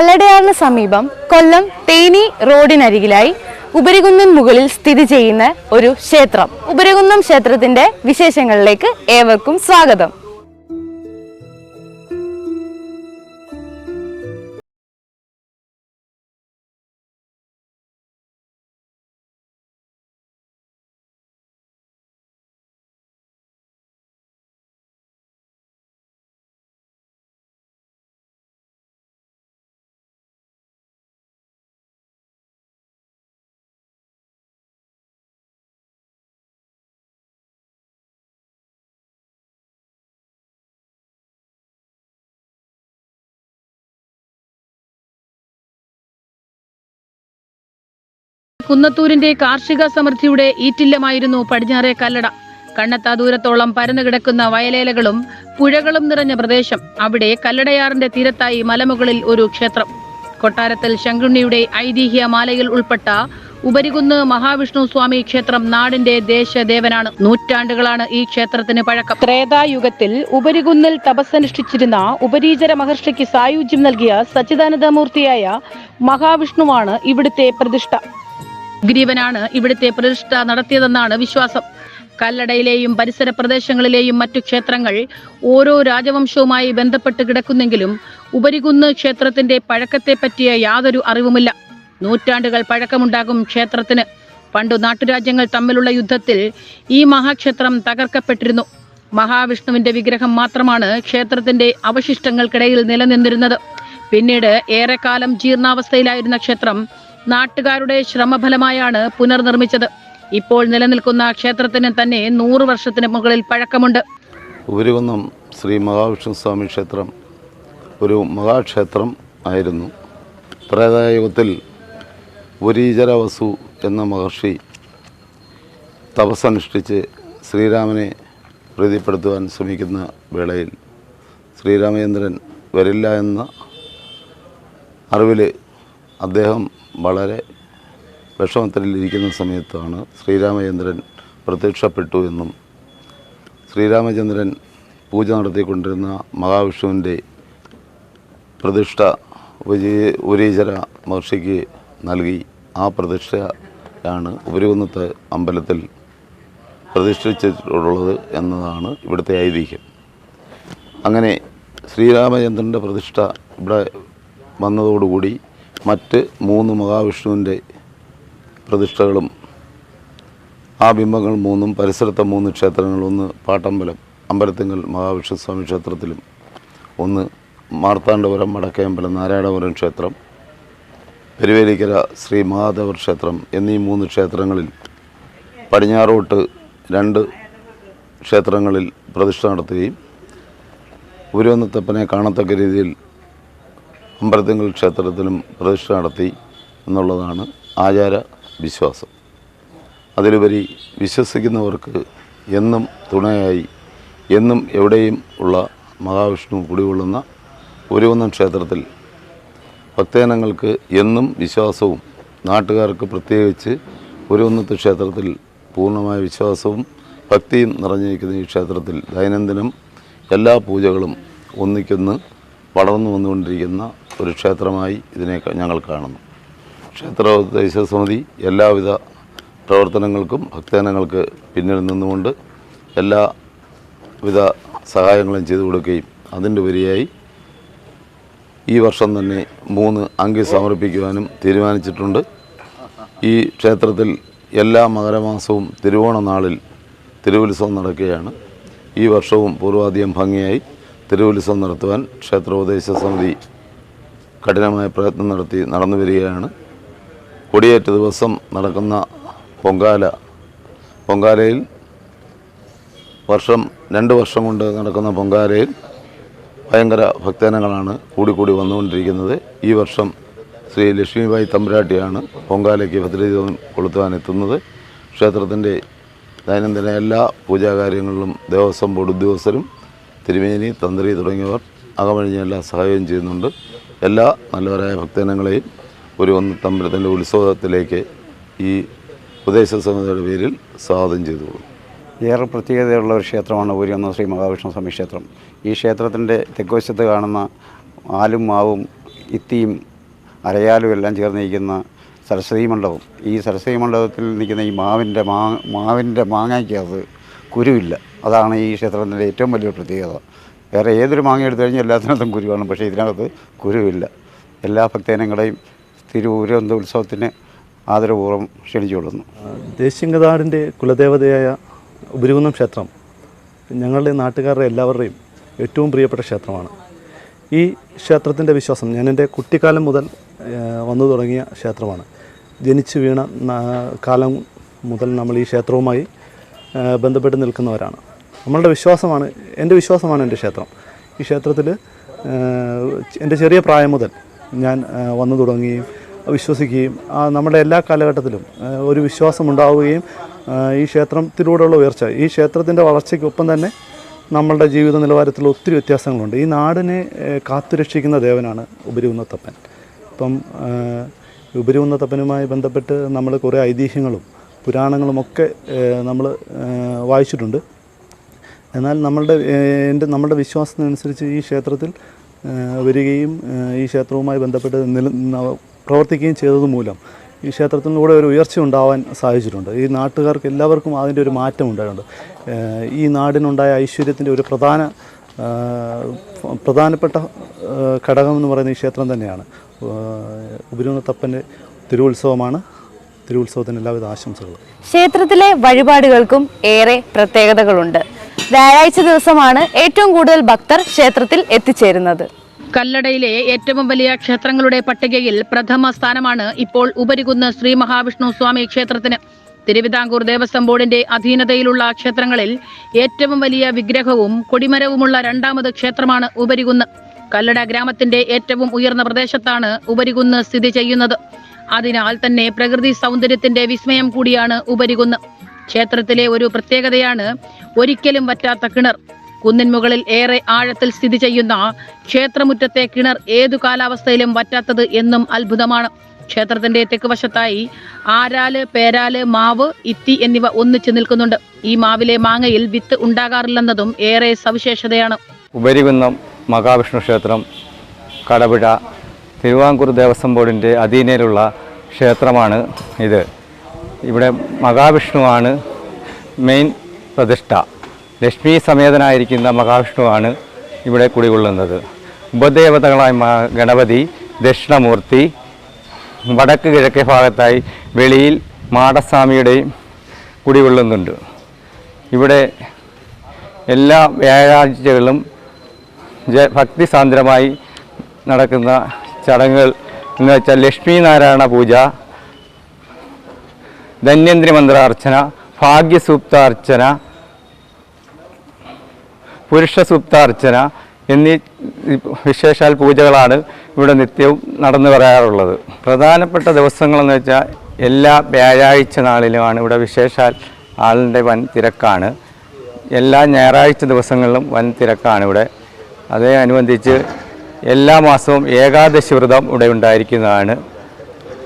കല്ലടയാറിന് സമീപം കൊല്ലം തേനി റോഡിനരികിലായി ഉപരികുന്നിൻ മുകളിൽ സ്ഥിതി ചെയ്യുന്ന ഒരു ക്ഷേത്രം. ഉപരികുന്നം ക്ഷേത്രത്തിന്റെ വിശേഷങ്ങളിലേക്ക് ഏവർക്കും സ്വാഗതം. കുന്നത്തൂരിന്റെ കാർഷിക സമൃദ്ധിയുടെ ഈറ്റില്ലമായിരുന്നു പടിഞ്ഞാറേ കല്ലട. കണ്ണെത്താ ദൂരത്തോളം പരന്നു കിടക്കുന്ന വയലേലകളും പുഴകളും നിറഞ്ഞ പ്രദേശം. അവിടെ കല്ലടയാറിന്റെ തീരത്തായി മലമുകളിൽ ഒരു ക്ഷേത്രം. കൊട്ടാരത്തിൽ ശങ്കുണ്ണിയുടെ ഐതിഹ്യമാലയിൽ ഉൾപ്പെട്ട ഉപരികുന്ന് മഹാവിഷ്ണു സ്വാമി ക്ഷേത്രം നാടിന്റെ ദേശദേവനാണ്. നൂറ്റാണ്ടുകളാണ് ഈ ക്ഷേത്രത്തിന് പഴക്കം. ത്രേതായുഗത്തിൽ ഉപരികുന്നിൽ തപസ്സനുഷ്ഠിച്ചിരുന്ന ഉപരീചര മഹർഷിക്ക് സായുജ്യം നൽകിയ സച്ചിദാനന്ദമൂർത്തിയായ മഹാവിഷ്ണുവാണ് ഇവിടുത്തെ പ്രതിഷ്ഠ. ഗ്രീവനാണ് ഇവിടുത്തെ പ്രതിഷ്ഠ നടത്തിയതെന്നാണ് വിശ്വാസം. കല്ലടയിലെയും പരിസര പ്രദേശങ്ങളിലെയും മറ്റു ക്ഷേത്രങ്ങൾ ഓരോ രാജവംശവുമായി ബന്ധപ്പെട്ട് കിടക്കുന്നെങ്കിലും ഉപരികുന്ന് ക്ഷേത്രത്തിന്റെ പഴക്കത്തെ പറ്റിയ യാതൊരു അറിവുമില്ല. നൂറ്റാണ്ടുകൾ പഴക്കമുണ്ടാകും ക്ഷേത്രത്തിന്. പണ്ടു നാട്ടുരാജ്യങ്ങൾ തമ്മിലുള്ള യുദ്ധത്തിൽ ഈ മഹാക്ഷേത്രം തകർക്കപ്പെട്ടിരുന്നു. മഹാവിഷ്ണുവിന്റെ വിഗ്രഹം മാത്രമാണ് ക്ഷേത്രത്തിന്റെ അവശിഷ്ടങ്ങൾക്കിടയിൽ നിലനിന്നിരുന്നത്. പിന്നീട് ഏറെക്കാലം ജീർണാവസ്ഥയിലായിരുന്ന ക്ഷേത്രം നാട്ടുകാരുടെ ശ്രമഫലമായാണ് പുനർനിർമ്മിച്ചത്. ഇപ്പോൾ നിലനിൽക്കുന്ന ക്ഷേത്രത്തിന് തന്നെ 100 വർഷത്തിന് മുകളിൽ പഴക്കമുണ്ട്. ഉപരികുന്നം ശ്രീ മഹാവിഷ്ണു സ്വാമി ക്ഷേത്രം ഒരു മഹാക്ഷേത്രം ആയിരുന്നു. ത്രേതായുഗത്തിൽ ഉപരീചര വസു എന്ന മഹർഷി തപസ്സനുഷ്ഠിച്ച് ശ്രീരാമനെ പ്രീതിപ്പെടുത്തുവാൻ ശ്രമിക്കുന്ന വേളയിൽ ശ്രീരാമചന്ദ്രൻ വരില്ല എന്ന അറിവിൽ അദ്ദേഹം വളരെ വിഷമത്തിലിരിക്കുന്ന സമയത്താണ് ശ്രീരാമചന്ദ്രൻ പ്രത്യക്ഷപ്പെട്ടു എന്നും ശ്രീരാമചന്ദ്രൻ പൂജ നടത്തിക്കൊണ്ടിരുന്ന മഹാവിഷ്ണുവിൻ്റെ പ്രതിഷ്ഠ ഉപരീചര മഹർഷിക്ക് നൽകി ആ പ്രതിഷ്ഠയാണ് ഉപരികുന്നത്തെ അമ്പലത്തിൽ പ്രതിഷ്ഠിച്ചിട്ടുള്ളത് എന്നതാണ് ഇവിടുത്തെ ഐതിഹ്യം. അങ്ങനെ ശ്രീരാമചന്ദ്രൻ്റെ പ്രതിഷ്ഠ ഇവിടെ വന്നതോടുകൂടി മറ്റ് 3 മഹാവിഷ്ണുവിൻ്റെ പ്രതിഷ്ഠകളും ആ ബിംബങ്ങൾ 3 പരിസരത്തെ 3 ക്ഷേത്രങ്ങൾ, ഒന്ന് പാട്ടമ്പലം അമ്പലത്തിങ്കൽ മഹാവിഷ്ണു സ്വാമി ക്ഷേത്രത്തിലും, ഒന്ന് മാർത്താണ്ഡപുരം വടക്കേമ്പലം നാരായണപുരം ക്ഷേത്രം, പെരുവേലിക്കര ശ്രീ മഹാദേവർ ക്ഷേത്രം എന്നീ 3 ക്ഷേത്രങ്ങളിൽ പടിഞ്ഞാറോട്ട് 2 ക്ഷേത്രങ്ങളിൽ പ്രതിഷ്ഠ നടത്തുകയും ഉപരികുന്നത്തപ്പനെ കാണത്തക്ക രീതിയിൽ അമ്പലത്തിങ്കൽ ക്ഷേത്രത്തിലും പ്രതിഷ്ഠ നടത്തി എന്നുള്ളതാണ് ആചാര വിശ്വാസം. അതിലുപരി വിശ്വസിക്കുന്നവർക്ക് എന്നും തുണയായി എന്നും എവിടെയും ഉള്ള മഹാവിഷ്ണു കുടികൊള്ളുന്ന ഉപരികുന്നം ക്ഷേത്രത്തിൽ ഭക്തജനങ്ങൾക്ക് എന്നും വിശ്വാസവും, നാട്ടുകാർക്ക് പ്രത്യേകിച്ച് ഉപരികുന്നത്ത് ക്ഷേത്രത്തിൽ പൂർണ്ണമായ വിശ്വാസവും ഭക്തിയും നിറഞ്ഞിരിക്കുന്ന ഈ ക്ഷേത്രത്തിൽ ദൈനംദിനം എല്ലാ പൂജകളും ഒന്നിക്കൊന്ന് വളർന്നു വന്നുകൊണ്ടിരിക്കുന്ന ഒരു ക്ഷേത്രമായി ഇതിനെ ഞങ്ങൾ കാണുന്നു. ക്ഷേത്രോപദേശ സമിതി എല്ലാവിധ പ്രവർത്തനങ്ങൾക്കും ഭക്തജനങ്ങൾക്ക് പിന്നിൽ നിന്നുകൊണ്ട് എല്ലാവിധ സഹായങ്ങളും ചെയ്തു കൊടുക്കുകയും അതിൻ്റെ ഉപരിയായി ഈ വർഷം തന്നെ 3 അങ്കി സമർപ്പിക്കുവാനും തീരുമാനിച്ചിട്ടുണ്ട്. ഈ ക്ഷേത്രത്തിൽ എല്ലാ മകരമാസവും തിരുവോണ നാളിൽ തിരുവുത്സവം നടക്കുകയാണ്. ഈ വർഷവും പൂർവാധികം ഭംഗിയായി തിരുവുത്സവം നടത്തുവാൻ ക്ഷേത്രോപദേശ സമിതി കഠിനമായ പ്രയത്നം നടന്നു വരികയാണ്. കൊടിയേറ്റ ദിവസം നടക്കുന്ന പൊങ്കാലയിൽ 2 വർഷം കൊണ്ട് നടക്കുന്ന പൊങ്കാലയിൽ ഭയങ്കര ഭക്തജനങ്ങളാണ് കൂടിക്കൂടി വന്നുകൊണ്ടിരിക്കുന്നത്. ഈ വർഷം ശ്രീ ലക്ഷ്മിബായി തമ്പുരാട്ടിയാണ് പൊങ്കാലയ്ക്ക് ഭദ്രദീപം കൊളുത്തുവാൻ എത്തുന്നത്. ക്ഷേത്രത്തിൻ്റെ ദൈനംദിന എല്ലാ പൂജാകാര്യങ്ങളിലും ദേവസ്വം ബോർഡ് ഉദ്യോഗസ്ഥരും തിരുമേനി, തന്ത്രി തുടങ്ങിയവർ അകമഴിഞ്ഞ എല്ലാ സഹായവും ചെയ്യുന്നുണ്ട്. എല്ലാ നല്ലവരായ ഭക്തജനങ്ങളെയും ഉപരികുന്നത്തമ്പലത്തിൻ്റെ ഉത്സവത്തിലേക്ക് ഈ ഉപദേശ സമിതിയുടെ പേരിൽ സ്വാഗതം ചെയ്തു. ഏറെ പ്രത്യേകതയുള്ള ഒരു ക്ഷേത്രമാണ് ഉപരികുന്നം ശ്രീ മഹാവിഷ്ണു സ്വാമി ക്ഷേത്രം. ഈ ക്ഷേത്രത്തിൻ്റെ തെക്കുവശത്ത് കാണുന്ന ആലും മാവും ഇത്തിയും അരയാലും എല്ലാം ചേർന്നിരിക്കുന്ന സരസ്വതി മണ്ഡപം. ഈ സരസ്വതി മണ്ഡപത്തിൽ നിൽക്കുന്ന ഈ മാവിൻ്റെ മാങ്ങയ്ക്കകത്ത് കുരുവില്ല. അതാണ് ഈ ക്ഷേത്രത്തിൻ്റെ ഏറ്റവും വലിയ പ്രത്യേകത. വേറെ ഏതൊരു മാങ്ങ എടുത്തു കഴിഞ്ഞാൽ എല്ലാത്തിനകത്തും കുരുവാണ്, പക്ഷേ ഇതിനകത്ത് കുരുവില്ല. എല്ലാ ഭക്തജനങ്ങളെയും തിരുവൂരന്ത ഉത്സവത്തിന് ആദരപൂർവ്വം ക്ഷണിച്ചുകൊള്ളുന്നു. ദേശിംഗതാടിൻ്റെ കുലദേവതയായ ഉപരികുന്നം ക്ഷേത്രം ഞങ്ങളുടെ നാട്ടുകാരുടെ എല്ലാവരുടെയും ഏറ്റവും പ്രിയപ്പെട്ട ക്ഷേത്രമാണ്. ഈ ക്ഷേത്രത്തിൻ്റെ വിശ്വാസം ഞാൻ എൻ്റെ കുട്ടിക്കാലം മുതൽ വന്നു തുടങ്ങിയ ക്ഷേത്രമാണ്. ജനിച്ചു വീണ കാലം മുതൽ നമ്മൾ ഈ ക്ഷേത്രവുമായി ബന്ധപ്പെട്ട് നിൽക്കുന്നവരാണ്. നമ്മളുടെ വിശ്വാസമാണ്, എൻ്റെ വിശ്വാസമാണ് എൻ്റെ ക്ഷേത്രം. ഈ ക്ഷേത്രത്തിൽ എൻ്റെ ചെറിയ പ്രായം മുതൽ ഞാൻ വന്നു തുടങ്ങുകയും വിശ്വസിക്കുകയും നമ്മുടെ എല്ലാ കാലഘട്ടത്തിലും ഒരു വിശ്വാസം ഉണ്ടാവുകയും ഈ ക്ഷേത്രത്തിലൂടെയുള്ള ഉയർച്ച, ഈ ക്ഷേത്രത്തിൻ്റെ വളർച്ചയ്ക്കൊപ്പം തന്നെ നമ്മളുടെ ജീവിത നിലവാരത്തിൽ ഒത്തിരി വ്യത്യാസങ്ങളുണ്ട്. ഈ നാടിനെ കാത്തുരക്ഷിക്കുന്ന ദേവനാണ് ഉപരികുന്നത്തപ്പൻ. ഇപ്പം ഉപരികുന്നത്തപ്പനുമായി ബന്ധപ്പെട്ട് നമ്മൾ കുറേ ഐതിഹ്യങ്ങളും പുരാണങ്ങളുമൊക്കെ നമ്മൾ വായിച്ചിട്ടുണ്ട്. എന്നാൽ നമ്മുടെ വിശ്വാസത്തിനനുസരിച്ച് ഈ ക്ഷേത്രത്തിൽ വരികയും ഈ ക്ഷേത്രവുമായി ബന്ധപ്പെട്ട് പ്രവർത്തിക്കുകയും ചെയ്തത് മൂലം ഈ ക്ഷേത്രത്തിലൂടെ ഒരു ഉയർച്ച ഉണ്ടാവാൻ സാധിച്ചിട്ടുണ്ട്. ഈ നാട്ടുകാർക്ക് എല്ലാവർക്കും അതിൻ്റെ ഒരു മാറ്റം ഉണ്ടായിട്ടുണ്ട്. ഈ നാടിനുണ്ടായ ഐശ്വര്യത്തിൻ്റെ ഒരു പ്രധാനപ്പെട്ട ഘടകം എന്ന് പറയുന്ന ഈ ക്ഷേത്രം തന്നെയാണ്. ഉപരികുന്നത്തപ്പൻ്റെ തിരുവുത്സവമാണ്. തിരുവുത്സവത്തിന് എല്ലാവിധ ആശംസകളും. ക്ഷേത്രത്തിലെ വഴിപാടുകൾക്കും ഏറെ പ്രത്യേകതകളുണ്ട്. വ്യാഴാഴ്ച ദിവസമാണ് ഏറ്റവും കൂടുതൽ ഭക്തർ ക്ഷേത്രത്തിൽ എത്തിച്ചേരുന്നത്. കല്ലടയിലെ ഏറ്റവും വലിയ ക്ഷേത്രങ്ങളുടെ പട്ടികയിൽ പ്രഥമ സ്ഥാനമാണ് ഇപ്പോൾ ഉപരികുന്ന് ശ്രീ മഹാവിഷ്ണു സ്വാമി ക്ഷേത്രത്തിന്. തിരുവിതാംകൂർ ദേവസ്വം ബോർഡിന്റെ അധീനതയിലുള്ള ക്ഷേത്രങ്ങളിൽ ഏറ്റവും വലിയ വിഗ്രഹവും കൊടിമരവുമുള്ള രണ്ടാമത് ക്ഷേത്രമാണ് ഉപരികുന്ന്. കല്ലട ഗ്രാമത്തിന്റെ ഏറ്റവും ഉയർന്ന പ്രദേശത്താണ് ഉപരികുന്ന് സ്ഥിതി ചെയ്യുന്നത്. അതിനാൽ തന്നെ പ്രകൃതി സൗന്ദര്യത്തിന്റെ വിസ്മയം കൂടിയാണ് ഉപരികുന്ന്. ക്ഷേത്രത്തിലെ ഒരു പ്രത്യേകതയാണ് ഒരിക്കലും വറ്റാത്ത കിണർ. കുന്നിൻ മുകളിൽ ഏറെ ആഴത്തിൽ സ്ഥിതി ചെയ്യുന്ന ക്ഷേത്രമുറ്റത്തെ കിണർ ഏതു കാലാവസ്ഥയിലും വറ്റാത്തത് എന്നും അത്ഭുതമാണ്. ക്ഷേത്രത്തിന്റെ തെക്കുവശത്തായി ആരാല്, പേരാല്, മാവ്, ഇത്തി എന്നിവ ഒന്നിച്ചു നിൽക്കുന്നുണ്ട്. ഈ മാവിലെ മാങ്ങയിൽ വിത്ത് ഉണ്ടാകാറില്ലെന്നതും ഏറെ സവിശേഷതയാണ്. ഉപരികുന്നം മഹാവിഷ്ണു ക്ഷേത്രം കടപുഴ തിരുവിതാംകൂർ ദേവസ്വം ബോർഡിൻ്റെ അധീനയിലുള്ള ക്ഷേത്രമാണ് ഇത്. ഇവിടെ മഹാവിഷ്ണുവാണ് മെയിൻ പ്രതിഷ്ഠ. ലക്ഷ്മി സമേതനായിരിക്കുന്ന മഹാവിഷ്ണുവാണ് ഇവിടെ കുടികൊള്ളുന്നത്. ഉപദേവതകളായ ഗണപതി, ദക്ഷിണമൂർത്തി, വടക്ക് കിഴക്കേ ഭാഗത്തായി വെളിയിൽ മാടസ്വാമിയുടെയും കുടികൊള്ളുന്നുണ്ട്. ഇവിടെ എല്ലാ വ്യാഴാഴ്ചകളിലും ഭക്തിസാന്ദ്രമായി നടക്കുന്ന ചടങ്ങുകൾ എന്ന് വെച്ചാൽ ലക്ഷ്മി നാരായണ പൂജ, ധന്വന്തരി മന്ത്രാർച്ചന, ഭാഗ്യസൂക്താർച്ചന, പുരുഷസൂക്താർച്ചന എന്നീ വിശേഷാൽ പൂജകളാണ് ഇവിടെ നിത്യവും നടന്നു വരാറുള്ളത്. പ്രധാനപ്പെട്ട ദിവസങ്ങളെന്ന് വെച്ചാൽ എല്ലാ വ്യാഴാഴ്ച നാളിലുമാണ് ഇവിടെ വിശേഷാൽ ആളിൻ്റെ വൻ തിരക്കാണ്. എല്ലാ ഞായറാഴ്ച ദിവസങ്ങളിലും വൻ തിരക്കാണ് ഇവിടെ. അതനുബന്ധിച്ച് എല്ലാ മാസവും ഏകാദശി വ്രതം ഇവിടെ ഉണ്ടായിരിക്കുന്നതാണ്.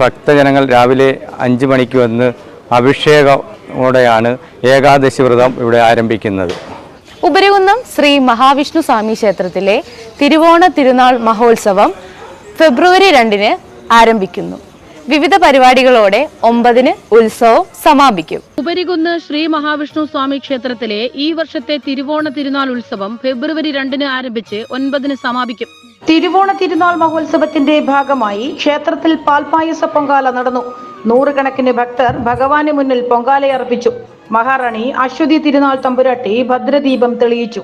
ഭക്തജനങ്ങൾ രാവിലെ 5 മണിക്ക് വന്ന് അഭിഷേകമോടെയാണ് ഏകാദശി വ്രതം ഇവിടെ ആരംഭിക്കുന്നത്. ഉപരികുന്നം ശ്രീ മഹാവിഷ്ണു സ്വാമി ക്ഷേത്രത്തിലെ തിരുവോണ തിരുനാൾ മഹോത്സവം ഫെബ്രുവരി 2-ന് ആരംഭിക്കുന്നു. വിവിധ പരിപാടികളോടെ 9-ന് ഉത്സവം സമാപിക്കും. ഉപരികുന്ന് ശ്രീ മഹാവിഷ്ണു സ്വാമി ക്ഷേത്രത്തിലെ ഈ വർഷത്തെ തിരുവോണ തിരുനാൾ ഉത്സവം ഫെബ്രുവരി 2-ന് ആരംഭിച്ച് 9-ന് സമാപിക്കും. തിരുവോണ തിരുനാൾ മഹോത്സവത്തിന്റെ ഭാഗമായി ക്ഷേത്രത്തിൽ പാൽപായസ പൊങ്കാല നടന്നു. 100 കണക്കിന് ഭക്തർ ഭഗവാന് മുന്നിൽ പൊങ്കാലയർപ്പിച്ചു. മഹാറാണി അശ്വതി തിരുനാൾ തമ്പുരാട്ടി ഭദ്രദീപം തെളിയിച്ചു.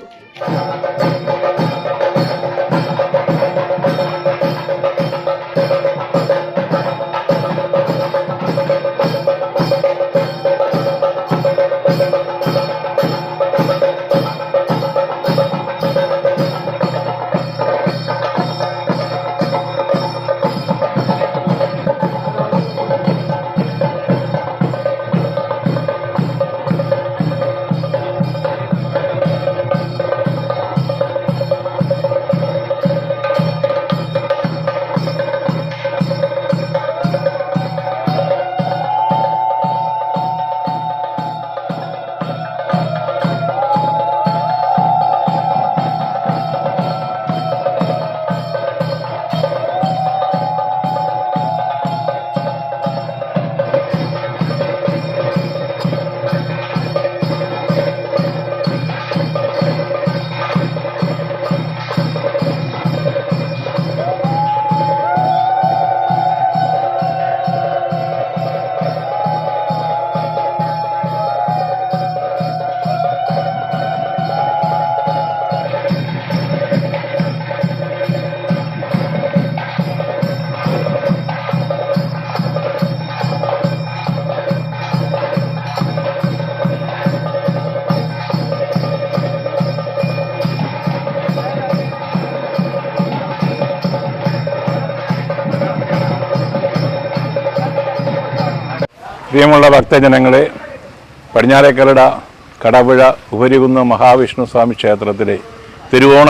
പ്രിയമുള്ള ഭക്തജനങ്ങളെ, പടിഞ്ഞാറേക്കരട കടപുഴ ഉപരികുന്ന് മഹാവിഷ്ണു സ്വാമി ക്ഷേത്രത്തിലെ തിരുവോണ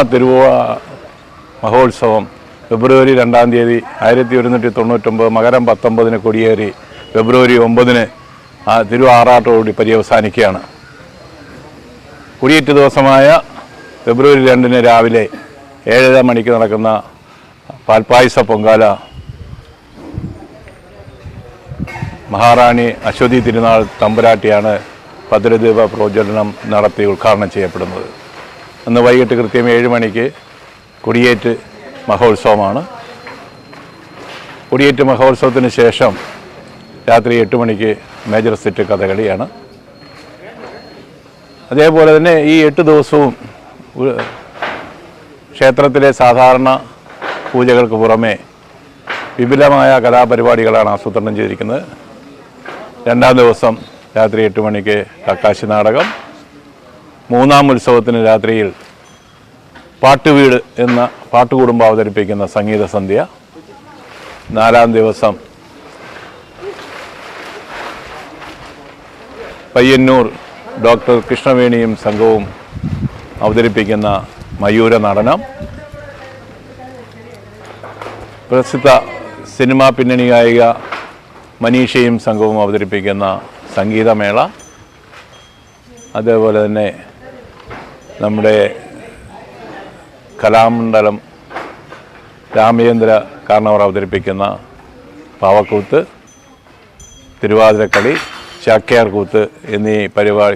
മഹോത്സവം ഫെബ്രുവരി 2-ാം തീയതി 1199 മകരം 19-ന് കൊടിയേറി ഫെബ്രുവരി 9-ന് തിരുവാറാട്ടോടുകൂടി പര്യവസാനിക്കുകയാണ്. കൊടിയേറ്റ് ദിവസമായ ഫെബ്രുവരി 2-ന് രാവിലെ 7:30 മണിക്ക് നടക്കുന്ന പാൽപ്പായസ പൊങ്കാല മഹാറാണി അശ്വതി തിരുനാൾ തമ്പുരാട്ടിയാണ് ഭദ്രദീപ പ്രോജ്വലനം നടത്തി ഉദ്ഘാടനം ചെയ്യപ്പെടുന്നത്. അന്ന് വൈകിട്ട് കൃത്യം 7 മണിക്ക് കൊടിയേറ്റ് മഹോത്സവമാണ്. കൊടിയേറ്റ് മഹോത്സവത്തിന് ശേഷം രാത്രി 8 മണിക്ക് മേജർ സെറ്റ് കഥകളിയാണ്. അതേപോലെ തന്നെ ഈ 8 ദിവസവും ക്ഷേത്രത്തിലെ സാധാരണ പൂജകൾക്ക് പുറമെ വിപുലമായ കലാപരിപാടികളാണ് ആസൂത്രണം ചെയ്തിരിക്കുന്നത്. 2-ാം ദിവസം രാത്രി 8 മണിക്ക് കക്കാശി നാടകം, 3-ാം ഉത്സവത്തിന് രാത്രിയിൽ പാട്ടുവീട് എന്ന പാട്ടുകുടുംബം അവതരിപ്പിക്കുന്ന സംഗീത സന്ധ്യ, 4-ാം ദിവസം പയ്യന്നൂർ ഡോക്ടർ കൃഷ്ണവേണിയും സംഘവും അവതരിപ്പിക്കുന്ന മയൂര നടനം, പ്രസിദ്ധ സിനിമാ പിന്നണി ഗായിക മനീഷയും സംഘവും അവതരിപ്പിക്കുന്ന സംഗീതമേള, അതേപോലെ തന്നെ നമ്മുടെ കലാമണ്ഡലം രാമചന്ദ്ര കാർണവർ അവതരിപ്പിക്കുന്ന പാവക്കൂത്ത്, തിരുവാതിരക്കളി, ചാക്യാർകൂത്ത് എന്നീ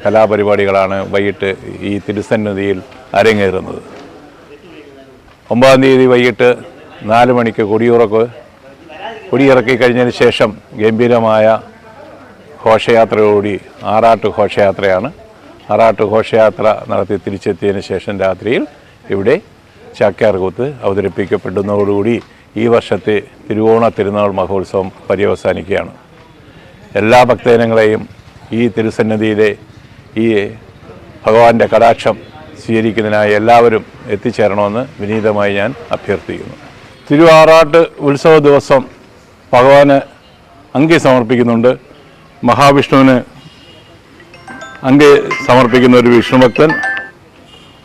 കലാപരിപാടികളാണ് വൈകിട്ട് ഈ തിരുസന്നിധിയിൽ അരങ്ങേറുന്നത്. 9-ാം തീയതി വൈകിട്ട് 4 മണിക്ക് കൊടിയിറക്കി കഴിഞ്ഞതിന് ശേഷം ഗംഭീരമായ ഘോഷയാത്രയോടുകൂടി ആറാട്ട് ഘോഷയാത്രയാണ്. ആറാട്ട് ഘോഷയാത്ര നടത്തി തിരിച്ചെത്തിയതിന് ശേഷം രാത്രിയിൽ ഇവിടെ ചാക്യാർകൂത്ത് അവതരിപ്പിക്കപ്പെടുന്നതോടുകൂടി ഈ വർഷത്തെ തിരുവോണ തിരുനാൾ മഹോത്സവം പര്യവസാനിക്കുകയാണ്. എല്ലാ ഭക്തജനങ്ങളെയും ഈ തിരുസന്നിധിയിലെ ഈ ഭഗവാന്റെ കടാക്ഷം സ്വീകരിക്കുന്നതിനായി എല്ലാവരും എത്തിച്ചേരണമെന്ന് വിനീതമായി ഞാൻ അഭ്യർത്ഥിക്കുന്നു. തിരുവാറാട്ട് ഉത്സവ ദിവസം ഭഗവാന് അങ്കി സമർപ്പിക്കുന്നുണ്ട്. മഹാവിഷ്ണുവിന് അങ്കി സമർപ്പിക്കുന്ന ഒരു വിഷ്ണുഭക്തൻ,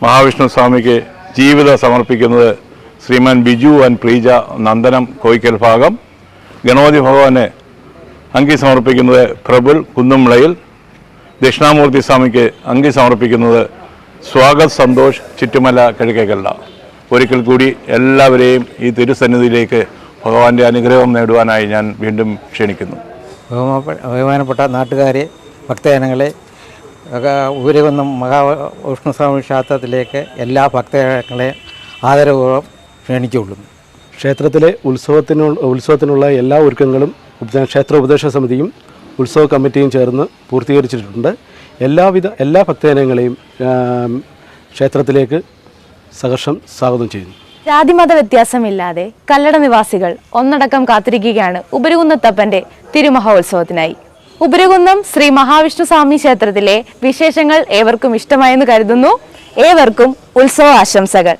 മഹാവിഷ്ണു സ്വാമിക്ക് ജീവിതം സമർപ്പിക്കുന്നത് ശ്രീമാൻ ബിജു ആൻഡ് പ്രീജ നന്ദനം കോയിക്കൽ ഭാഗം, ഗണപതി ഭഗവാന് അങ്കി സമർപ്പിക്കുന്നത് പ്രബുൽ കുന്നുംളയിൽ, ദക്ഷിണാമൂർത്തി സ്വാമിക്ക് അങ്കി സമർപ്പിക്കുന്നത് സ്വാഗത് സന്തോഷ് ചുറ്റുമല കിഴക്കേക്കല്ല. ഒരിക്കൽ കൂടി എല്ലാവരെയും ഈ തിരുസന്നിധിയിലേക്ക് ഭഗവാന്റെ അനുഗ്രഹം നേടുവാനായി ഞാൻ വീണ്ടും ക്ഷണിക്കുന്നു. ബഹുമാനപ്പെട്ട നാട്ടുകാരെ, ഭക്തജനങ്ങളെ, ഉപരികുന്നം മഹാവിഷ്ണുസ്വാമി ക്ഷേത്രത്തിലേക്ക് എല്ലാ ഭക്തജനങ്ങളെ ആദരപൂർവ്വം ക്ഷണിച്ചുകൊള്ളുന്നു. ക്ഷേത്രത്തിലെ ഉത്സവത്തിനുള്ള എല്ലാ ഒരുക്കങ്ങളും ക്ഷേത്ര ഉപദേശ സമിതിയും ഉത്സവ കമ്മിറ്റിയും ചേർന്ന് പൂർത്തീകരിച്ചിട്ടുണ്ട്. എല്ലാ ഭക്തജനങ്ങളെയും ക്ഷേത്രത്തിലേക്ക് സഹർഷം സ്വാഗതം ചെയ്യുന്നു. ജാതിമത വ്യത്യാസമില്ലാതെ കല്ലട നിവാസികൾ ഒന്നടക്കം കാത്തിരിക്കുകയാണ് ഉപരികുന്നത്തപ്പന്റെ തിരുമഹോത്സവത്തിനായി. ഉപരികുന്നം ശ്രീ മഹാവിഷ്ണു സ്വാമി ക്ഷേത്രത്തിലെ വിശേഷങ്ങൾ ഏവർക്കും ഇഷ്ടമായെന്ന് കരുതുന്നു. ഏവർക്കും ഉത്സവ ആശംസകൾ.